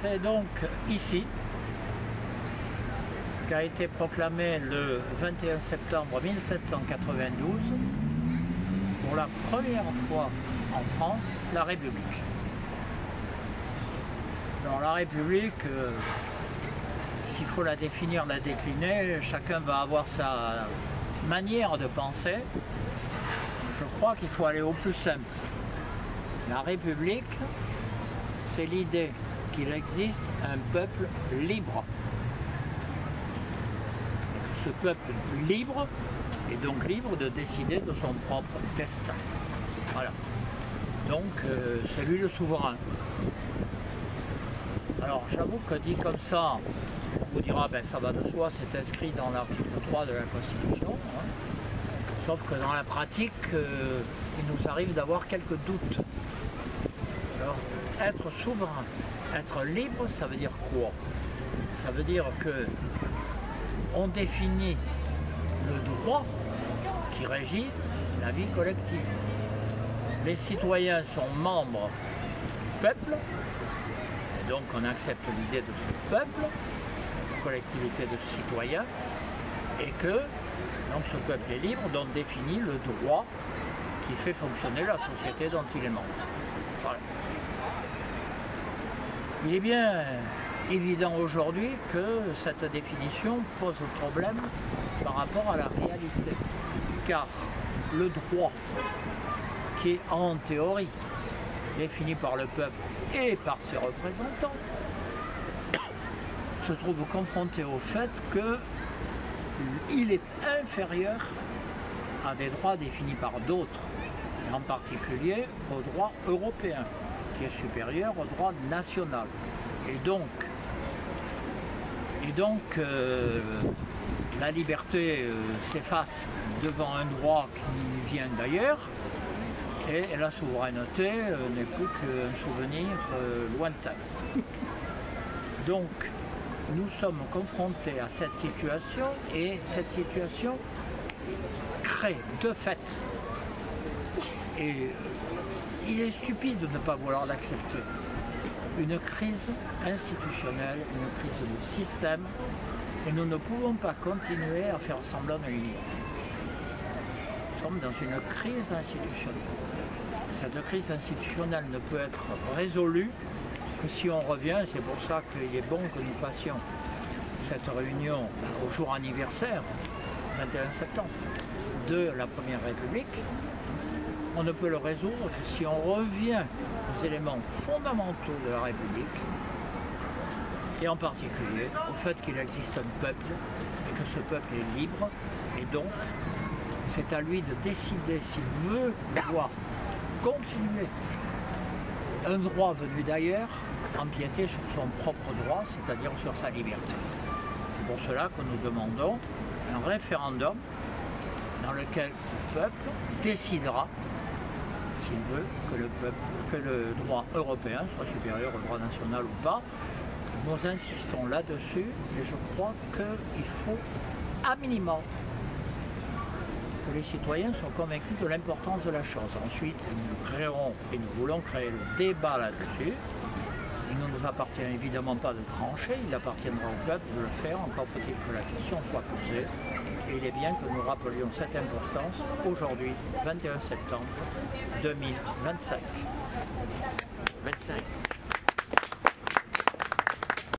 C'est donc ici qu'a été proclamé le 21 septembre 1792 pour la première fois en France la République. Dans la République, s'il faut la définir, la décliner, chacun va avoir sa manière de penser. Je crois qu'il faut aller au plus simple. La République, c'est l'idée qu'il existe un peuple libre. Ce peuple libre est donc libre de décider de son propre destin. Voilà. Donc c'est lui le souverain. Alors j'avoue que dit comme ça, on vous dira ben ça va de soi, c'est inscrit dans l'article 3 de la Constitution. Hein. Sauf que dans la pratique, il nous arrive d'avoir quelques doutes. Alors, être souverain, être libre, ça veut dire quoi? Ça veut dire que on définit le droit qui régit la vie collective. Les citoyens sont membres du peuple, et donc on accepte l'idée de ce peuple, collectivité de citoyens, et que donc ce peuple est libre, donc définit le droit qui fait fonctionner la société dont il est membre. Voilà. Il est bien évident aujourd'hui que cette définition pose problème par rapport à la réalité, car le droit qui est en théorie défini par le peuple et par ses représentants se trouve confronté au fait qu'il est inférieur à des droits définis par d'autres, et en particulier au droit européen, qui est supérieur au droit national. Et donc la liberté s'efface devant un droit qui vient d'ailleurs, et la souveraineté n'est plus qu'un souvenir lointain. Donc nous sommes confrontés à cette situation, et cette situation crée de fait, et il est stupide de ne pas vouloir l'accepter, une crise institutionnelle, une crise de système, et nous ne pouvons pas continuer à faire semblant de l'unité. Nous sommes dans une crise institutionnelle. Cette crise institutionnelle ne peut être résolue que si on revient, c'est pour ça qu'il est bon que nous fassions cette réunion au jour anniversaire, 21 septembre, de la Première République. On ne peut le résoudre que si on revient aux éléments fondamentaux de la République, et en particulier au fait qu'il existe un peuple, et que ce peuple est libre, et donc c'est à lui de décider s'il veut voir continuer un droit venu d'ailleurs, empiéter sur son propre droit, c'est-à-dire sur sa liberté. C'est pour cela que nous demandons un référendum dans lequel le peuple décidera s'il veut que le droit européen soit supérieur au droit national ou pas. Nous insistons là-dessus, et je crois qu'il faut à minima que les citoyens soient convaincus de l'importance de la chose. Ensuite, nous créerons et nous voulons créer le débat là-dessus. Il ne nous appartient évidemment pas de trancher, il appartiendra au peuple de le faire, encore faut-il que la question soit posée. Et il est bien que nous rappelions cette importance aujourd'hui, 21 septembre 2025. 25.